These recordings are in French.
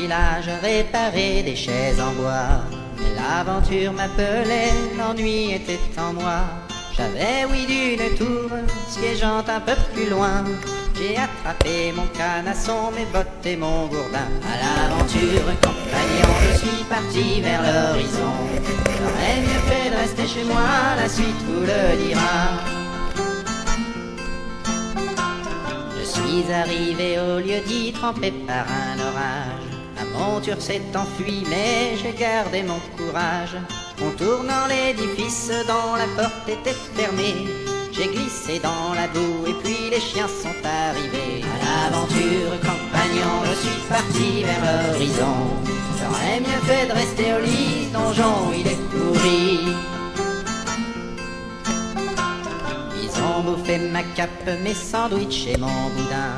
village réparer des chaises en bois. Mais l'aventure m'appelait, l'ennui était en moi. J'avais oui d'une tour, siégeant un peu plus loin. J'ai attrapé mon canasson, mes bottes et mon gourdin. À l'aventure, compagnon, je suis parti vers l'horizon. J'aurais mieux fait de rester chez moi, la suite vous le dira. Je suis arrivé au lieu-dit, trempé par un orage. La monture s'est enfuie, mais j'ai gardé mon courage. Contournant l'édifice dont la porte était fermée, j'ai glissé dans la boue et puis les chiens sont arrivés. À l'aventure, compagnon, je suis parti vers l'horizon. J'aurais mieux fait de rester au lit, ce donjon il est pourri. Ils ont bouffé ma cape, mes sandwichs et mon boudin.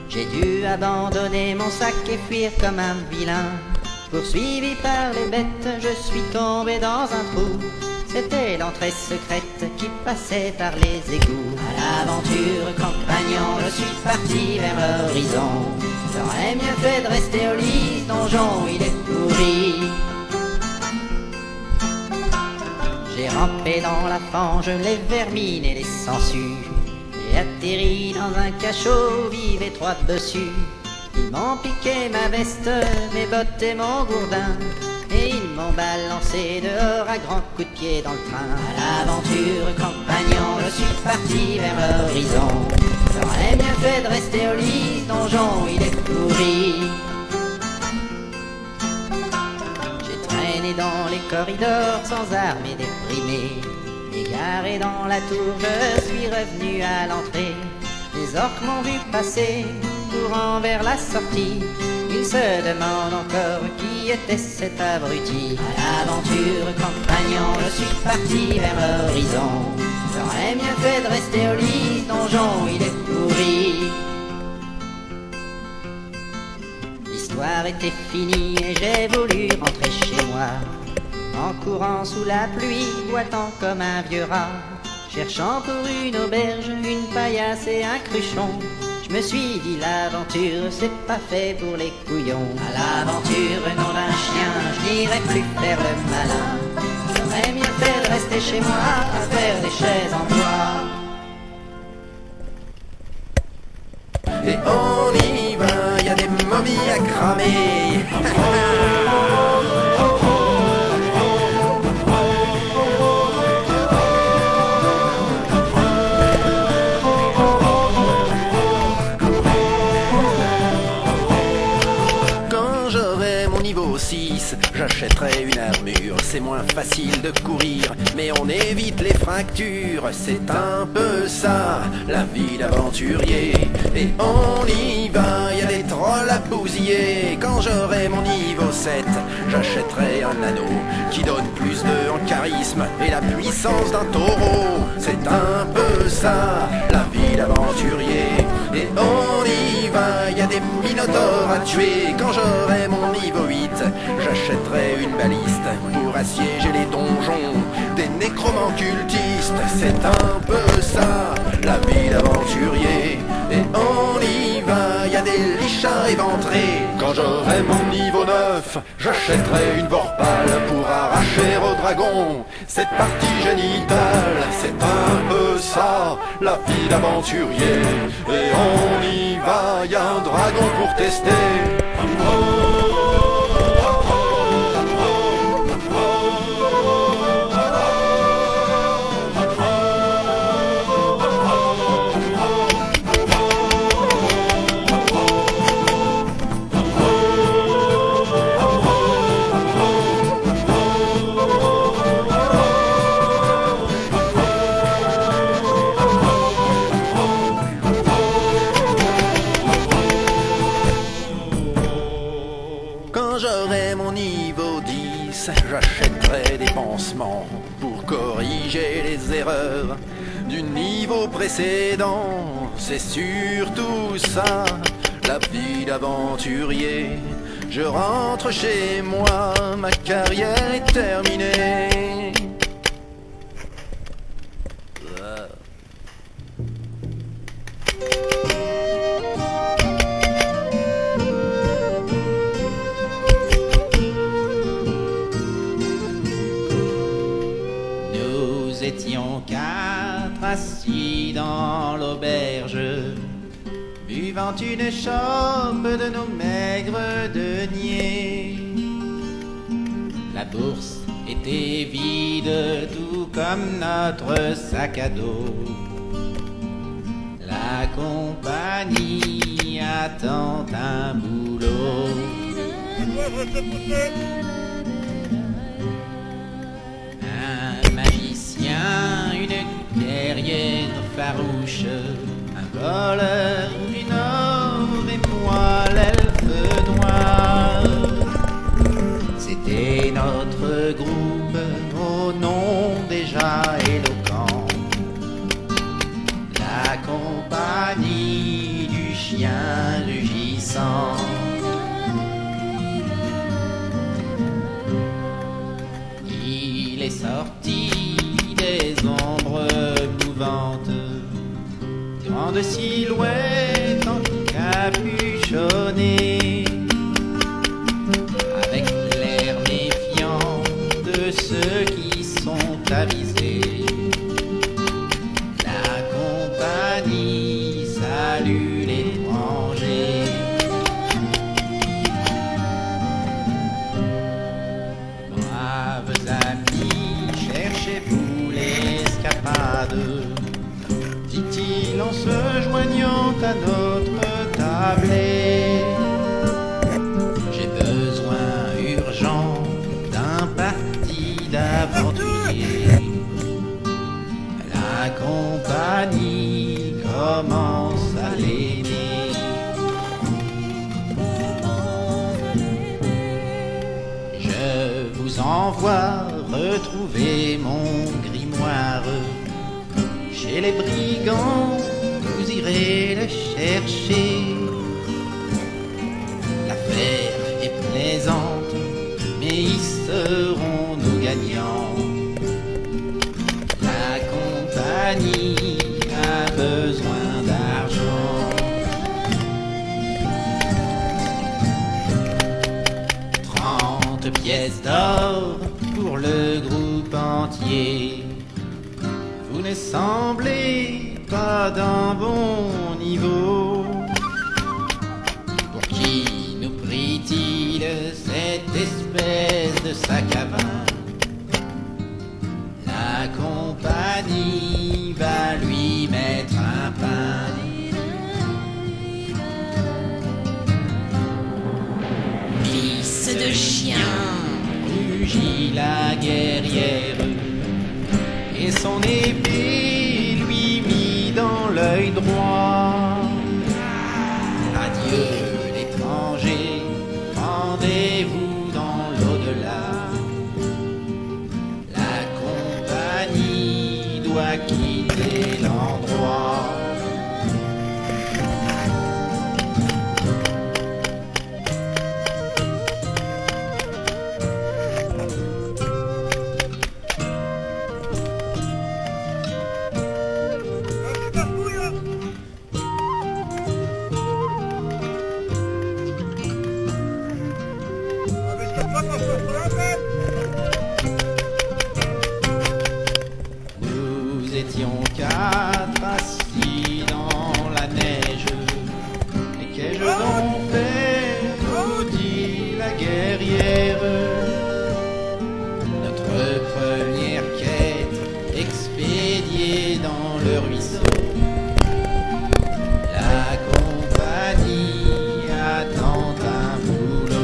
J'ai dû abandonner mon sac et fuir comme un vilain. Poursuivi par les bêtes, je suis tombé dans un trou. C'était l'entrée secrète qui passait par les égouts. À l'aventure, compagnon, je suis parti vers l'horizon. J'aurais mieux fait de rester au lit, ce donjon il est pourri. J'ai rampé dans la fange, les vermines et les sangsues. J'ai atterri dans un cachot, vif et étroit dessus. Ils m'ont piqué ma veste, mes bottes et mon gourdin. Et ils m'ont balancé dehors à grands coups de pied dans le train. À l'aventure, compagnon, je suis parti vers l'horizon. J'aurais mieux fait de rester au lit, ce donjon il est pourri. J'ai traîné dans les corridors sans armes et déprimé. Égaré dans la tour, je suis revenu à l'entrée. Les orques m'ont vu passer, courant vers la sortie. Ils se demandent encore qui était cet abruti. À l'aventure, compagnon, je suis parti vers l'horizon. J'aurais mieux fait de rester au lit, ce donjon il est pourri. L'histoire était finie et j'ai voulu rentrer chez moi. En courant sous la pluie, boitant comme un vieux rat. Cherchant pour une auberge, une paillasse et un cruchon. Je me suis dit l'aventure c'est pas fait pour les couillons. À l'aventure, nom d'un chien, je n'irai plus faire le malin. J'aurais mieux fait de rester chez moi à faire des chaises en bois. Et on y va, y a des momies à cramer. J'achèterai une armure, c'est moins facile de courir, mais on évite les fractures, c'est un peu ça, la vie d'aventurier. Et on y va, y a des trolls à bousiller, quand j'aurai mon niveau 7, j'achèterai un anneau qui donne plus de en charisme et la puissance d'un taureau. C'est un peu ça, la vie d'aventurier. Et on y va, y a des minotaures à tuer, quand j'aurai mon niveau 8, j'achèterai une baliste pour assiéger les donjons des nécromants cultistes. C'est un peu ça, la vie d'aventurier. Et on y va, y a des lichards éventrés. Quand j'aurai mon niveau 9, j'achèterai une vorpale pour arracher au dragon cette partie génitale. C'est un peu ça, la vie d'aventurier. Et on y va, y a un dragon pour tester. J'achèterai des pansements pour corriger les erreurs du niveau précédent. C'est surtout ça, la vie d'aventurier. Je rentre chez moi, ma carrière est terminée. assis dans l'auberge, buvant une chope de nos maigres deniers. La bourse était vide, tout comme notre sac à dos. La compagnie attend un boulot. Un magicien, une guerrière farouche, un voleur du Nord et moi l'elfe noir. C'était notre groupe au nom déjà éloquent, la compagnie du chien rugissant. Il est sorti des ombres mouvantes, grande silhouette encapuchonnée, avec l'air méfiant de ceux qui sont avisés. La compagnie salue l'étranger. Braves amis, cherchez-vous l'escapade, dit-il en se joignant à notre tablée. J'ai besoin urgent d'un parti d'aventuriers. La compagnie commence à l'aimer. Je vous envoie retrouver mon grimoire. Chez les brigands, vous irez le chercher. L'affaire est plaisante, mais y seront nos gagnants. La compagnie a besoin d'argent. 30 pièces d'or pour le groupe entier. Vous ne semblez pas d'un bon niveau. Pour qui nous prie-t-il cette espèce de sac à vin? La compagnie va lui mettre un pain. Fils de chien, Rugit la guerrière, et son épée lui mit dans l'œil droit. Adieu l'étranger, rendez-vous dans l'au-delà. La compagnie doit quitter l'endroit. Nous étions quatre assis dans la neige. Et qu'ai-je donc fait, nous dit la guerrière. Notre première quête expédiée dans le ruisseau. La compagnie attend un boulot.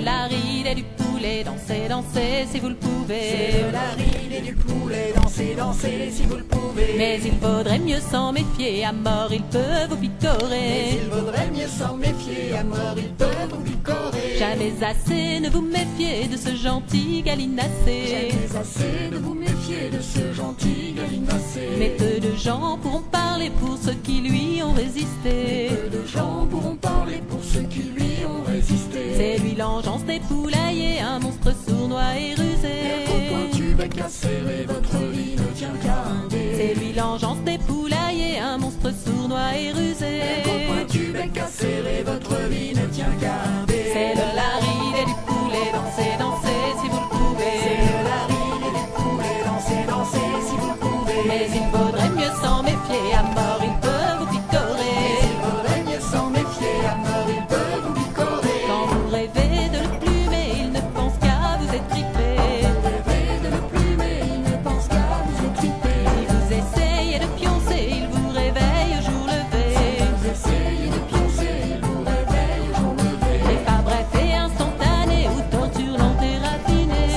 la ride et du poulet, dansez, dansez si vous le pouvez. C'est de la ride et du poulet, dansez, dansez si vous le pouvez. Mais il vaudrait mieux s'en méfier, à mort ils peuvent vous picorer. Mais il vaudrait mieux s'en méfier, à mort ils peuvent vous picorer. Jamais assez ne vous méfiez de ce gentil gallinacé. Jamais assez ne vous méfiez de ce gentil gallinacé. Mais peu de gens pourront parler pour ceux qui lui ont résisté. Peu de gens pourront parler pour ceux qui lui ont résisté. C'est lui l'engeance des poulaillers, un monstre sournois et rusé. Au pointu bec acéré, votre vie ne tient qu'à un dé. C'est lui l'engeance des poulaillers, un monstre sournois et rusé. Au pointu bec acéré, votre vie ne tient qu'à un dé. C'est de la ride et du poulet, dansez, dansez si vous le pouvez. C'est de la ride et du poulet, dansez, dansez si vous le pouvez. Mais il vaudrait mieux s'en méfier, à mort ils peuvent vous picorer. Il vaudrait mieux s'en méfier, à mort ils peuvent vous picorer. Quand vous rêvez de le plumer, il ne pense qu'à vous étriper. Vous rêvez de le plumer, il ne pense qu'à vous étriper. Si vous essayez de pioncer, il vous réveille au jour levé. Vous essayez de pioncer, il vous réveille au jour levé. Mais pas bref et instantané, ou torture lente et raffinée.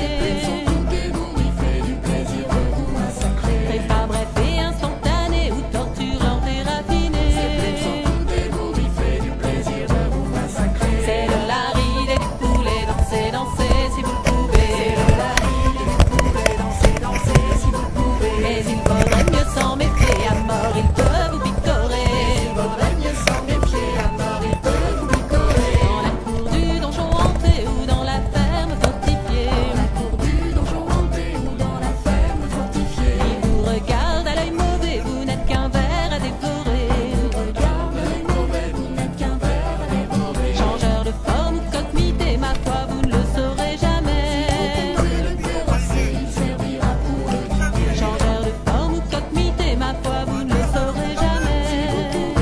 Sans doute et vous, il fait du plaisir de vous massacrer. Mais pas bref et instantané, ou torture lente et raffinée. Sans doute et vous, il fait du plaisir de vous massacrer. C'est de la ride et du poulet, dansez, dansez si vous le pouvez. C'est de la ride et du poulet, dansez, dansez si vous le pouvez. Mais il vaudrait mieux s'en méfier, à mort ils peuvent vous picorer. Il vaudrait mieux s'en méfier, à mort ils peuvent vous picorer. Dans la cour du donjon hanté ou dans la ferme fortifiée. Dans la cour du donjon hanté ou dans la ferme fortifiée. Il vous regarde à l'œil mauvais, vous n'êtes qu'un ver à dévorer. Regarde les mauvais, vous n'êtes qu'un ver à dévorer. Changeur de forme ou coque mitée, ma foi, vous ne le saurez jamais. Et le terrasser, il servira pour le dîner. Changeur de forme ou coque mitée, ma foi, vous ne le saurez jamais.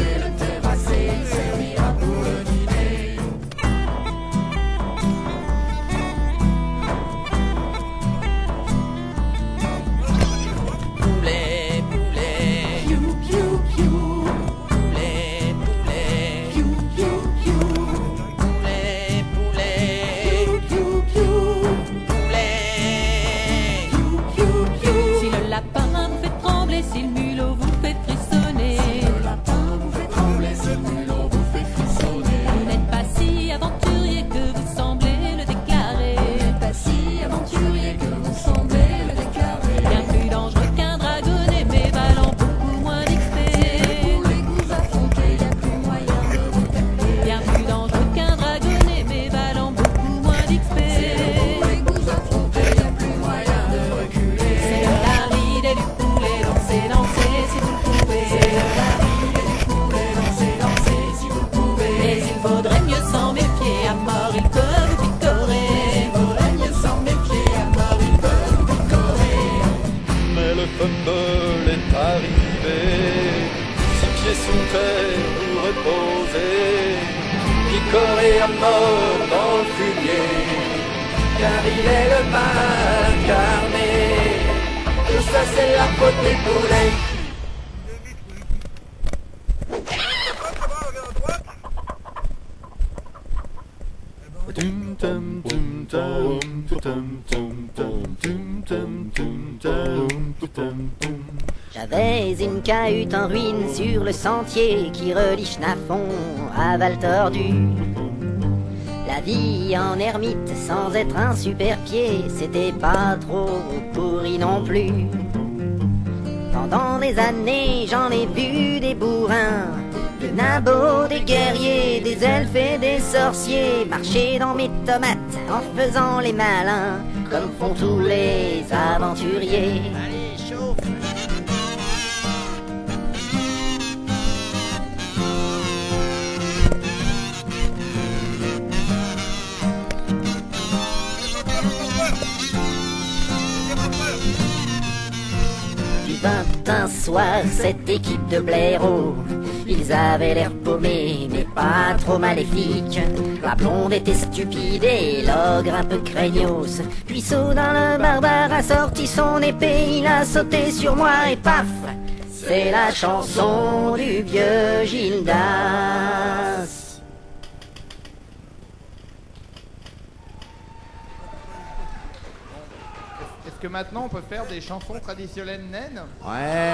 Et le terrasser, il servira pour le dîner. Poulet, poulet, Piou, piou, piou. poulet, poulet, Piou, piou, piou. poulet, poulet, Piou, piou. poulet. Piou, piou, piou. Si le lapin vous fait trembler, si le mulot vous fait frissonner, Le lapin vous fait trembler, ce mulot vous fait frissonner. vous n'êtes pas si aventurier que vous semblez le déclarer. Pas si aventurier que vous semblez le déclarer. Bien plus dangereux qu'un dragonnet, mais valant beaucoup moins d'XP. Vous les vous affrontez, y a plus moyen de vous taper. Bien plus dangereux qu'un dragonnet, mais valant beaucoup moins d'XP. Vous les vous affrontez, y a plus moyen de reculer. C'est de la ride et du poulet, dansez, dansez si vous le pouvez. C'est de la ride et du poulet, dansez, dansez si vous le pouvez. Mais il vaudrait mieux s'en méfier, à mort ils peuvent vous picorer. Il vaudrait mieux s'en méfier, à mort ils peuvent vous picorer. Mais le fumble est arrivé, 6 pieds sous terre vous reposez, Picoré à mort dans le fumier, car il est le mal incarné. Tout ça c'est la faute des poulets. Tum tum tum tum tum tum tum tum tum tum tum tum tum. J'avais une cahute en ruine sur le sentier qui relie Schnafon à Val Tordu. La vie en ermite sans être un super pied, c'était pas trop pourri non plus. Pendant des années, j'en ai vu des bourrins, des nabots, des guerriers, des elfes et des sorciers marcher dans mes tomates en faisant les malins, comme font tous les aventuriers. Allez, chauffe. Puis vint un soir cette équipe de blaireaux. Ils avaient l'air paumés mais pas trop maléfiques. La blonde était stupide et l'ogre un peu craignos. Puis soudain le barbare a sorti son épée. Il a sauté sur moi et paf, c'est la chanson du vieux Gildas. Est-ce que maintenant on peut faire des chansons traditionnelles naines? Ouais.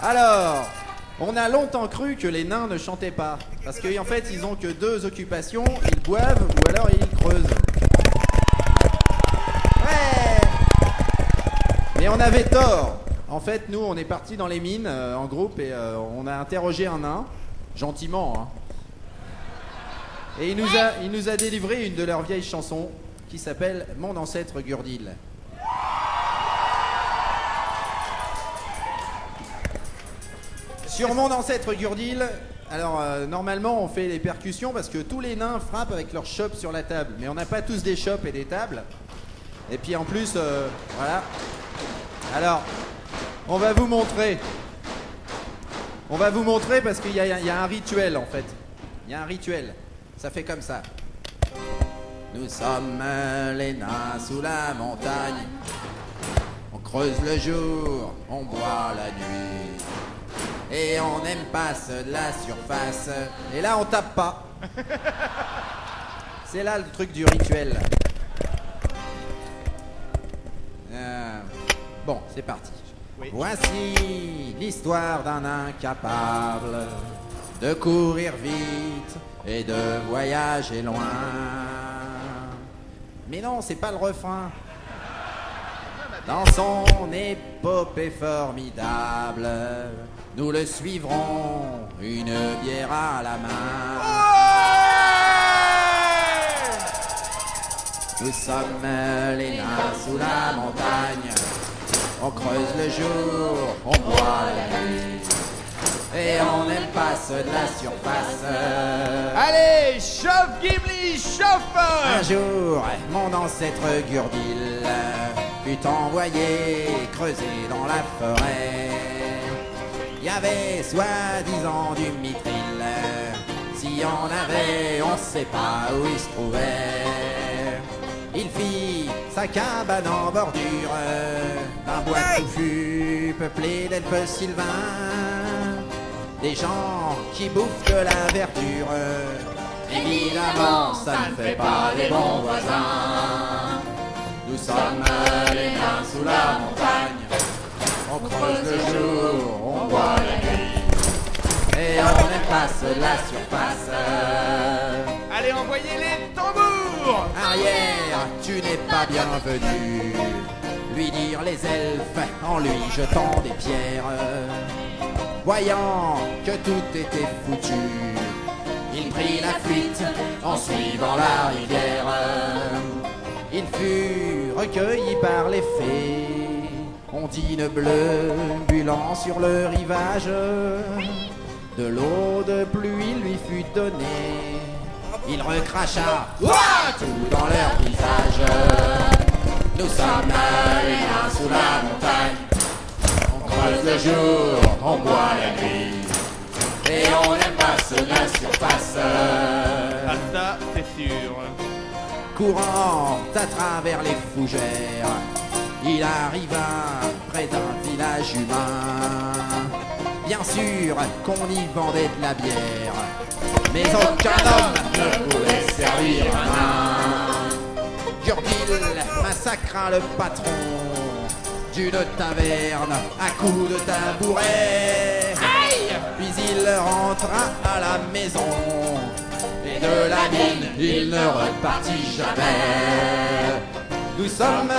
Alors, on a longtemps cru que les nains ne chantaient pas. Parce qu'en fait, ils ont que 2 occupations, ils boivent ou alors ils creusent. Ouais. Mais on avait tort. En fait, nous, on est partis dans les mines en groupe et on a interrogé un nain, gentiment, hein. Et il nous a délivré une de leurs vieilles chansons qui s'appelle « Mon ancêtre Gurdil ». Sur Mon ancêtre Gurdil, alors normalement on fait les percussions parce que tous les nains frappent avec leurs chopes sur la table. Mais on n'a pas tous des chopes et des tables. Et puis en plus, voilà. Alors, on va vous montrer. On va vous montrer parce qu'il y a un rituel en fait. Il y a un rituel. Ça fait comme ça. Nous sommes les nains sous la montagne. On creuse le jour, on boit la nuit. Et on n'aime pas ceux de la surface. Et là, on tape pas. C'est là le truc du rituel. Bon, c'est parti. Oui. Voici l'histoire d'un incapable de courir vite et de voyager loin. Mais non, c'est pas le refrain. Dans son épopée formidable, nous le suivrons, une bière à la main. Nous sommes les nains sous la montagne. On creuse le jour, on boit la nuit. Et on n'aime pas ceux de la surface. Allez, chauffe Gimli, chauffe! Un jour, mon ancêtre Gurdil fut envoyé creuser dans la forêt. Il y avait soi-disant du mithril. Si on avait, on sait pas où il se trouvait. Il fit sa cabane en bordure d'un bois touffu peuplé d'elfes sylvains. Des gens qui bouffent de la verdure. Évidemment, ça ne fait pas des bons voisins. Nous sommes les nains sous la montagne. On creuse le jour, on boit la nuit. Et on n'aime pas ceux de la surface. Allez, envoyez les tambours! Arrière, tu n'es pas bienvenu. Lui dirent les elfes en lui jetant des pierres. Voyant que tout était foutu, il prit la fuite en suivant la rivière. Il fut recueilli par les fées, ondine bleue bulant sur le rivage. De l'eau de pluie lui fut donnée, il recracha tout dans leur visage. Nous sommes les nains sous la montagne. On creuse le jour, on boit la nuit. Et on n'aime pas ceux de la surface. Ah ça, c'est sûr. Courant à travers les fougères, il arriva près d'un village humain. Bien sûr qu'on y vendait de la bière, mais aucun homme ne pouvait servir un nain. Gurdil massacra le patron d'une taverne à coups de tabouret. Puis il rentra à la maison et de la mine il ne repartit jamais. Nous sommes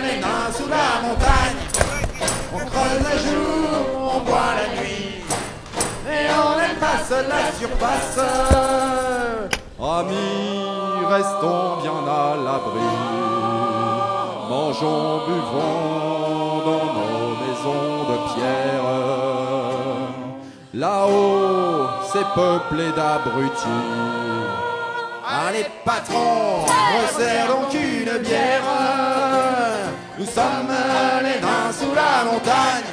les nains sous la montagne. On creuse le jour, on boit la nuit. Et on n'aime pas seul la surface. Amis, restons bien à l'abri. Mangeons, buvons dans nos maisons de pierre. Là-haut, c'est peuplé d'abrutis. Allez, patron, resserre donc une bière. Nous sommes les nains sous la montagne.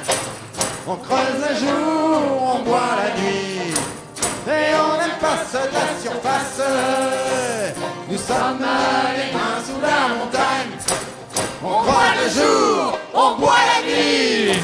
On creuse le jour, on boit la nuit. Et on n'aime pas seul la surface. Nous sommes les nains sous la montagne. On boit le jour, on boit la nuit.